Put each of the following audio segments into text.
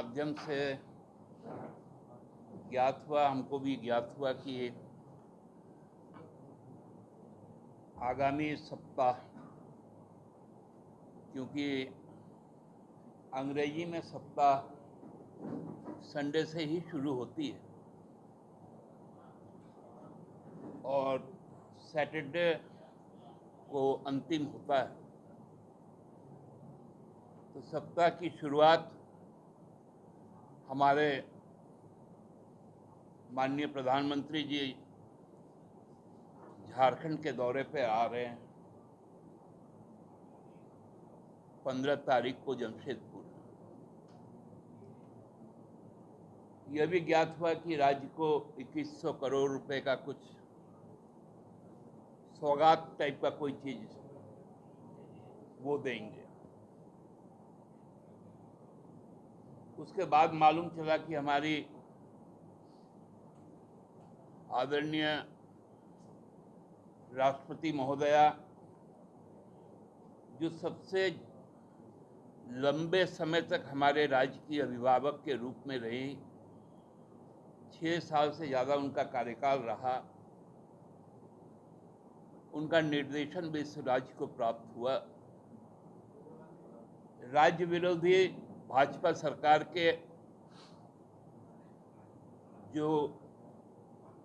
माध्यम से ज्ञात हुआ, हमको भी ज्ञात हुआ कि आगामी सप्ताह, क्योंकि अंग्रेजी में सप्ताह संडे से ही शुरू होती है और सैटरडे को अंतिम होता है, तो सप्ताह की शुरुआत हमारे माननीय प्रधानमंत्री जी झारखंड के दौरे पे आ रहे हैं 15 तारीख को जमशेदपुर। यह भी ज्ञात हुआ कि राज्य को 2100 करोड़ रुपए का कुछ सौगात टाइप का कोई चीज वो देंगे। उसके बाद मालूम चला कि हमारी आदरणीय राष्ट्रपति महोदया, जो सबसे लंबे समय तक हमारे राज्य की अभिभावक के रूप में रही, 6 साल से ज़्यादा उनका कार्यकाल रहा, उनका निर्देशन भी इस राज्य को प्राप्त हुआ। राज्य विरोधी भाजपा सरकार के जो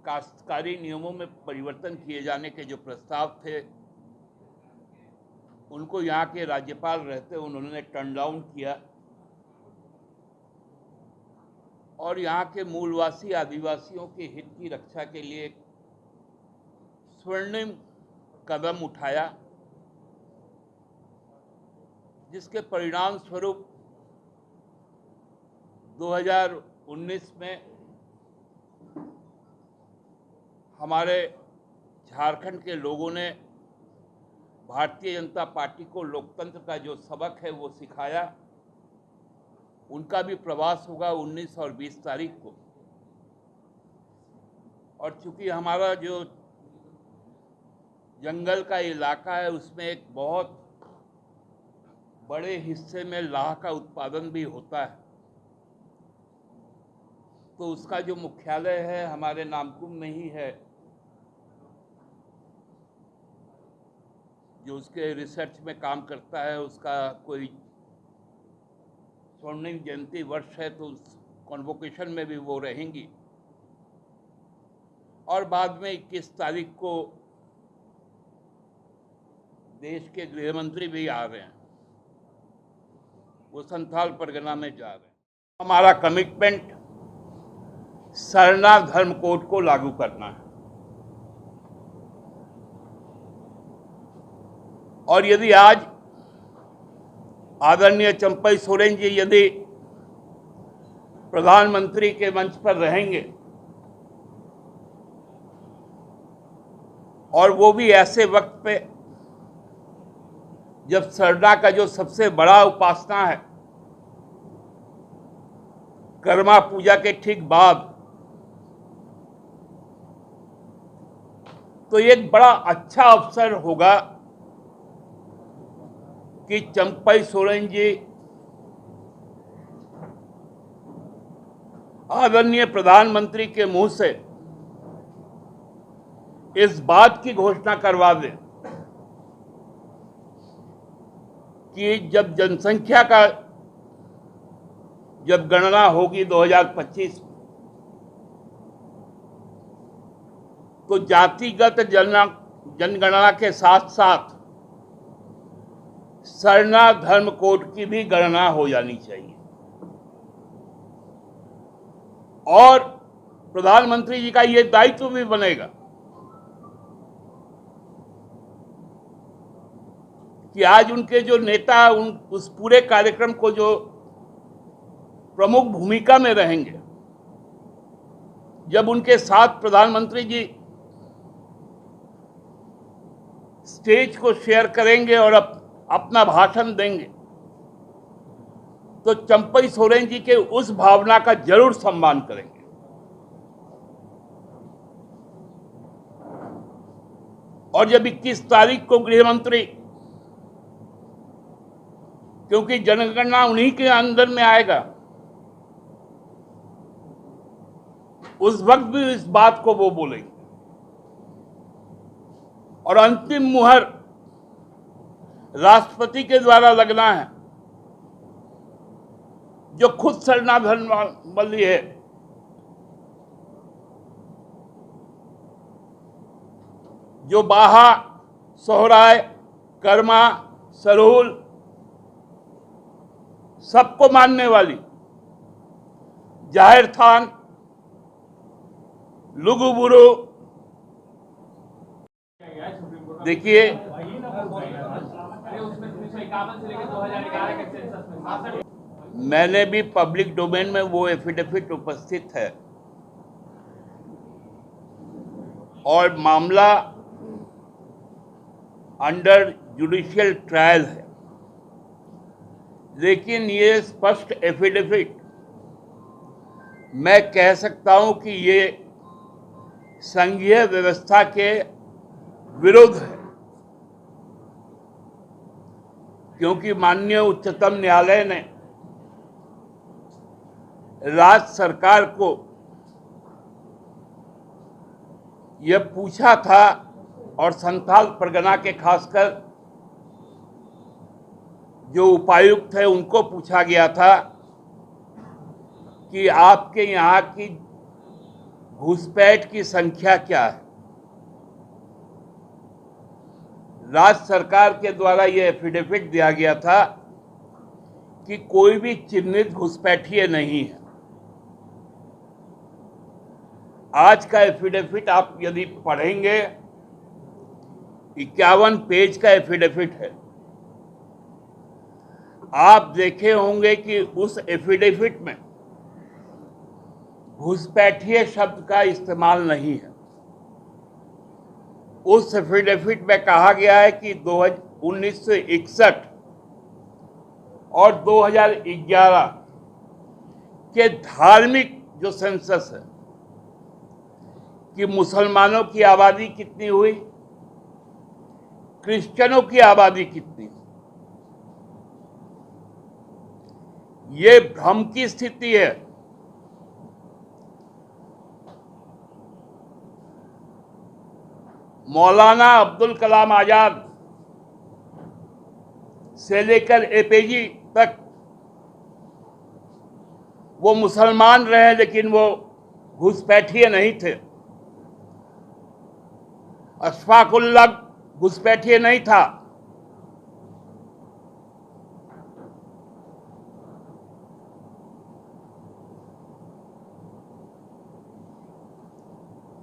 काश्तकारी नियमों में परिवर्तन किए जाने के जो प्रस्ताव थे, उनको यहाँ के राज्यपाल रहते उन्होंने टर्न डाउन किया और यहाँ के मूलवासी आदिवासियों के हित की रक्षा के लिए एक स्वर्णिम कदम उठाया, जिसके परिणाम स्वरूप 2019 में हमारे झारखंड के लोगों ने भारतीय जनता पार्टी को लोकतंत्र का जो सबक है वो सिखाया। उनका भी प्रवास होगा 19 और 20 तारीख को, और चूंकि हमारा जो जंगल का इलाका है उसमें एक बहुत बड़े हिस्से में लाह का उत्पादन भी होता है, तो उसका जो मुख्यालय है हमारे नामकुम में ही है। जो उसके रिसर्च में काम करता है, उसका कोई स्वर्णिम जयंती वर्ष है, तो उस कॉन्वोकेशन में भी वो रहेंगी। और बाद में 21 तारीख को देश के गृह मंत्री भी आ रहे हैं, वो संथाल परगना में जा रहे हैं। हमारा कमिटमेंट सरना धर्म कोड को लागू करना है, और यदि आज आदरणीय चंपई सोरेन जी यदि प्रधानमंत्री के मंच पर रहेंगे, और वो भी ऐसे वक्त पे जब सरना का जो सबसे बड़ा उपासना है, कर्मा पूजा के ठीक बाद, तो एक बड़ा अच्छा अवसर होगा कि चंपई सोरेन जी आदरणीय प्रधानमंत्री के मुंह से इस बात की घोषणा करवा दें कि जब जनसंख्या का जब गणना होगी 2025 में, तो जातिगत जनगणना के साथ साथ सरना धर्म कोड की भी गणना हो जानी चाहिए। और प्रधानमंत्री जी का यह दायित्व भी बनेगा कि आज उनके जो नेता उस पूरे कार्यक्रम को जो प्रमुख भूमिका में रहेंगे, जब उनके साथ प्रधानमंत्री जी स्टेज को शेयर करेंगे और अपना भाषण देंगे, तो चंपई सोरेन जी के उस भावना का जरूर सम्मान करेंगे। और जब 21 तारीख को गृह मंत्री, क्योंकि जनगणना उन्हीं के अंदर में आएगा, उस वक्त भी इस बात को वो बोलेंगे। और अंतिम मुहर राष्ट्रपति के द्वारा लगना है, जो खुद शरणागति है। जो बाहा, सोहराय, कर्मा, सरूल सबको मानने वाली, जाहिर थान, लुगुबुरु, देखिए मैंने भी पब्लिक डोमेन में वो एफिडेविट उपस्थित है और मामला अंडर जुडिशियल ट्रायल है, लेकिन ये स्पष्ट एफिडेविट मैं कह सकता हूं कि ये संघीय व्यवस्था के विरुद्ध है, क्योंकि माननीय उच्चतम न्यायालय ने राज्य सरकार को यह पूछा था और संथाल परगना के खासकर जो उपायुक्त है उनको पूछा गया था कि आपके यहाँ की घुसपैठ की संख्या क्या है। राज्य सरकार के द्वारा यह एफिडेविट दिया गया था कि कोई भी चिन्हित घुसपैठिए नहीं है। आज का एफिडेविट आप यदि पढ़ेंगे, 51 पेज का एफिडेविट है। आप देखे होंगे कि उस एफिडेविट में घुसपैठिए शब्द का इस्तेमाल नहीं है। उस एफिडेविट में कहा गया है कि 1961 और 2011 के धार्मिक जो सेंसस है कि मुसलमानों की आबादी कितनी हुई, क्रिश्चियनों की आबादी कितनी, ये भ्रम की स्थिति है। मौलाना अब्दुल कलाम आजाद से लेकर एपीजे तक वो मुसलमान रहे, लेकिन वो घुसपैठिए नहीं थे। अशफाकुल्लाह घुसपैठिए नहीं था।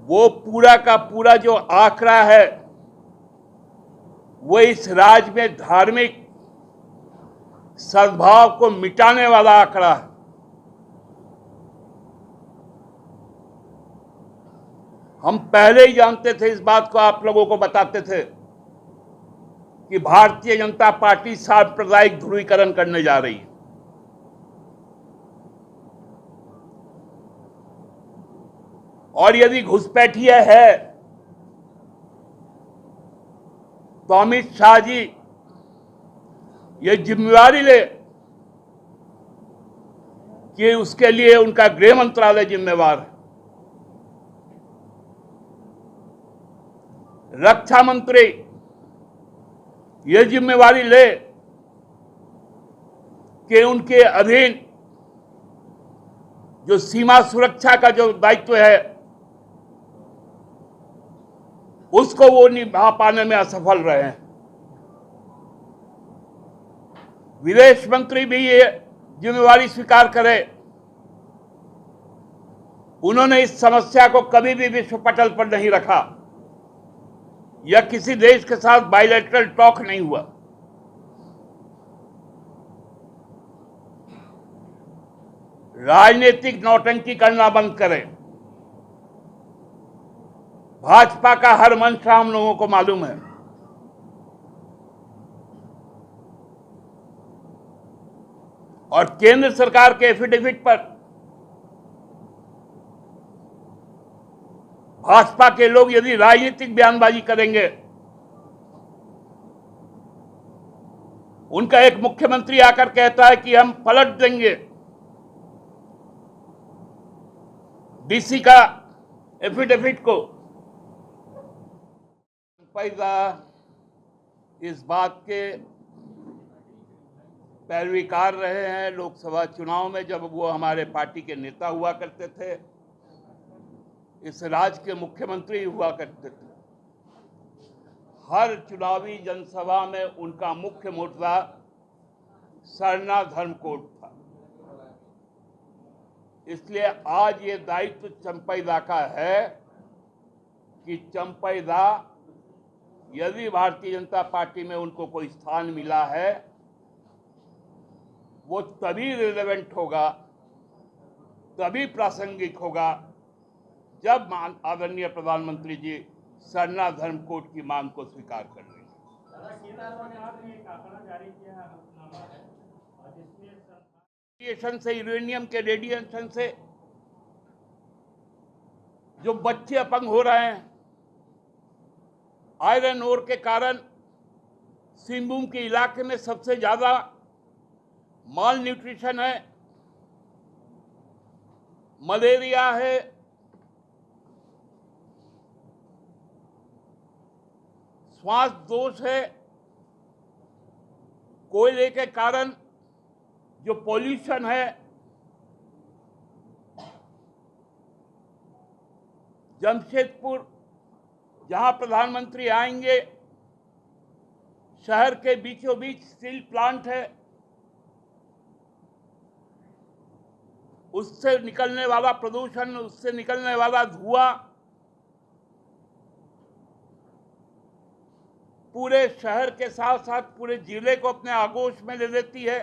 वो पूरा का पूरा जो आंकड़ा है वो इस राज्य में धार्मिक सद्भाव को मिटाने वाला आंकड़ा है। हम पहले ही जानते थे, इस बात को आप लोगों को बताते थे कि भारतीय जनता पार्टी सांप्रदायिक ध्रुवीकरण करने जा रही है। और यदि घुसपैठिए है तो अमित शाह जी ये जिम्मेवारी ले कि उसके लिए उनका गृह मंत्रालय जिम्मेवार है। रक्षा मंत्री ये जिम्मेवारी ले कि उनके अधीन जो सीमा सुरक्षा का जो दायित्व है उसको वो निभा पाने में असफल रहे हैं। विदेश मंत्री भी ये जिम्मेवारी स्वीकार करे। उन्होंने इस समस्या को कभी भी विश्व पटल पर नहीं रखा या किसी देश के साथ बायलैटरल टॉक नहीं हुआ। राजनीतिक नौटंकी करना बंद करें। भाजपा का हर मंच हम लोगों को मालूम है। और केंद्र सरकार के एफिडेविट पर भाजपा के लोग यदि राजनीतिक बयानबाजी करेंगे, उनका एक मुख्यमंत्री आकर कहता है कि हम पलट देंगे डीसी का एफिडेविट को पैदा इस बात के पैरवीकार रहे हैं लोकसभा चुनाव में, जब वो हमारे पार्टी के नेता हुआ करते थे, इस राज्य के मुख्यमंत्री हुआ करते थे। हर चुनावी जनसभा में उनका मुख्य मुद्दा सरना धर्म कोड था। इसलिए आज ये दायित्व चंपैदा का है कि चंपैदा, यदि भारतीय जनता पार्टी में उनको कोई स्थान मिला है, वो तभी रिलेवेंट होगा, तभी प्रासंगिक होगा, जब आदरणीय प्रधानमंत्री जी सरना धर्म कोड की मांग को स्वीकार कर लेंगे। रेडिएशन से, यूरेनियम के रेडिएशन से जो बच्चे अपंग हो रहे हैं, आयरन ओर के कारण सिंहभूम के इलाके में सबसे ज्यादा माल न्यूट्रिशन है, मलेरिया है, श्वास दोष है, कोयले के कारण जो पॉल्यूशन है, जमशेदपुर जहां प्रधानमंत्री आएंगे, शहर के बीचों बीच स्टील प्लांट है, उससे निकलने वाला प्रदूषण, उससे निकलने वाला धुआं पूरे शहर के साथ साथ पूरे जिले को अपने आगोश में ले लेती है।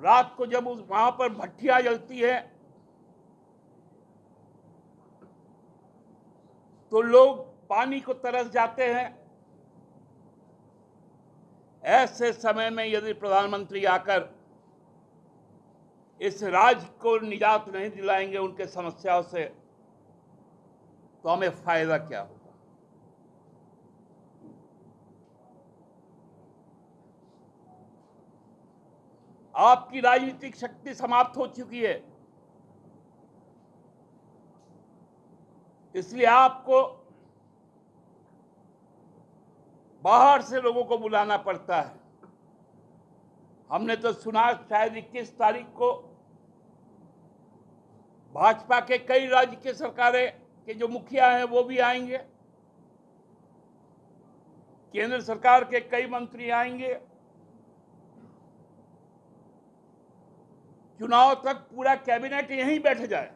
रात को जब वहां पर भट्टियां जलती है तो लोग पानी को तरस जाते हैं। ऐसे समय में यदि प्रधानमंत्री आकर इस राज्य को निजात नहीं दिलाएंगे उनके समस्याओं से, तो हमें फायदा क्या होगा? आपकी राजनीतिक शक्ति समाप्त हो चुकी है, इसलिए आपको बाहर से लोगों को बुलाना पड़ता है। हमने तो सुना शायद 21 तारीख को भाजपा के कई राज्य के सरकारें के जो मुखिया हैं वो भी आएंगे, केंद्र सरकार के कई मंत्री आएंगे। चुनाव तक पूरा कैबिनेट यहीं बैठ जाए,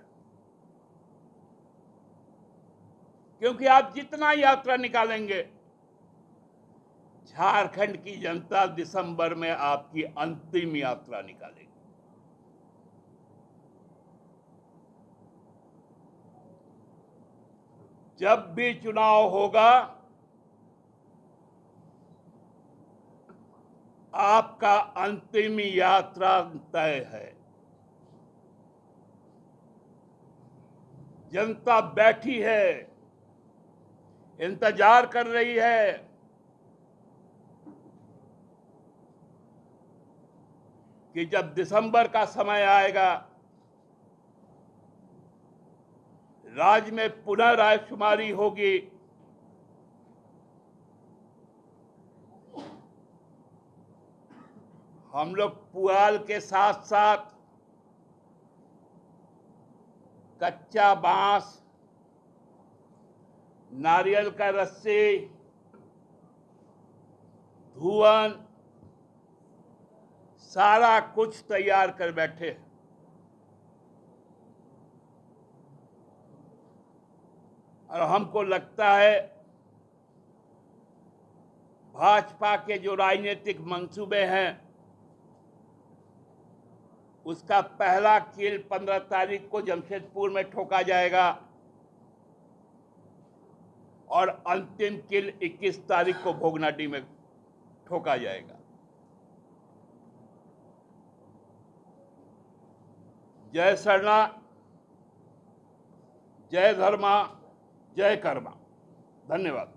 क्योंकि आप जितना यात्रा निकालेंगे, झारखंड की जनता दिसंबर में आपकी अंतिम यात्रा निकालेगी। जब भी चुनाव होगा, आपका अंतिम यात्रा तय है। जनता बैठी है, इंतजार कर रही है कि जब दिसंबर का समय आएगा, राज्य में पुनः रायशुमारी होगी, हम लोग पुआल के साथ साथ कच्चा बांस, नारियल का रस्सी, धुआं, सारा कुछ तैयार कर बैठे। और हमको लगता है भाजपा के जो राजनीतिक मंसूबे हैं, उसका पहला कील 15 तारीख को जमशेदपुर में ठोका जाएगा और अंतिम कील 21 तारीख को भोगनाडीह में ठोका जाएगा। जय सरना, जय धर्मा, जय कर्मा। धन्यवाद।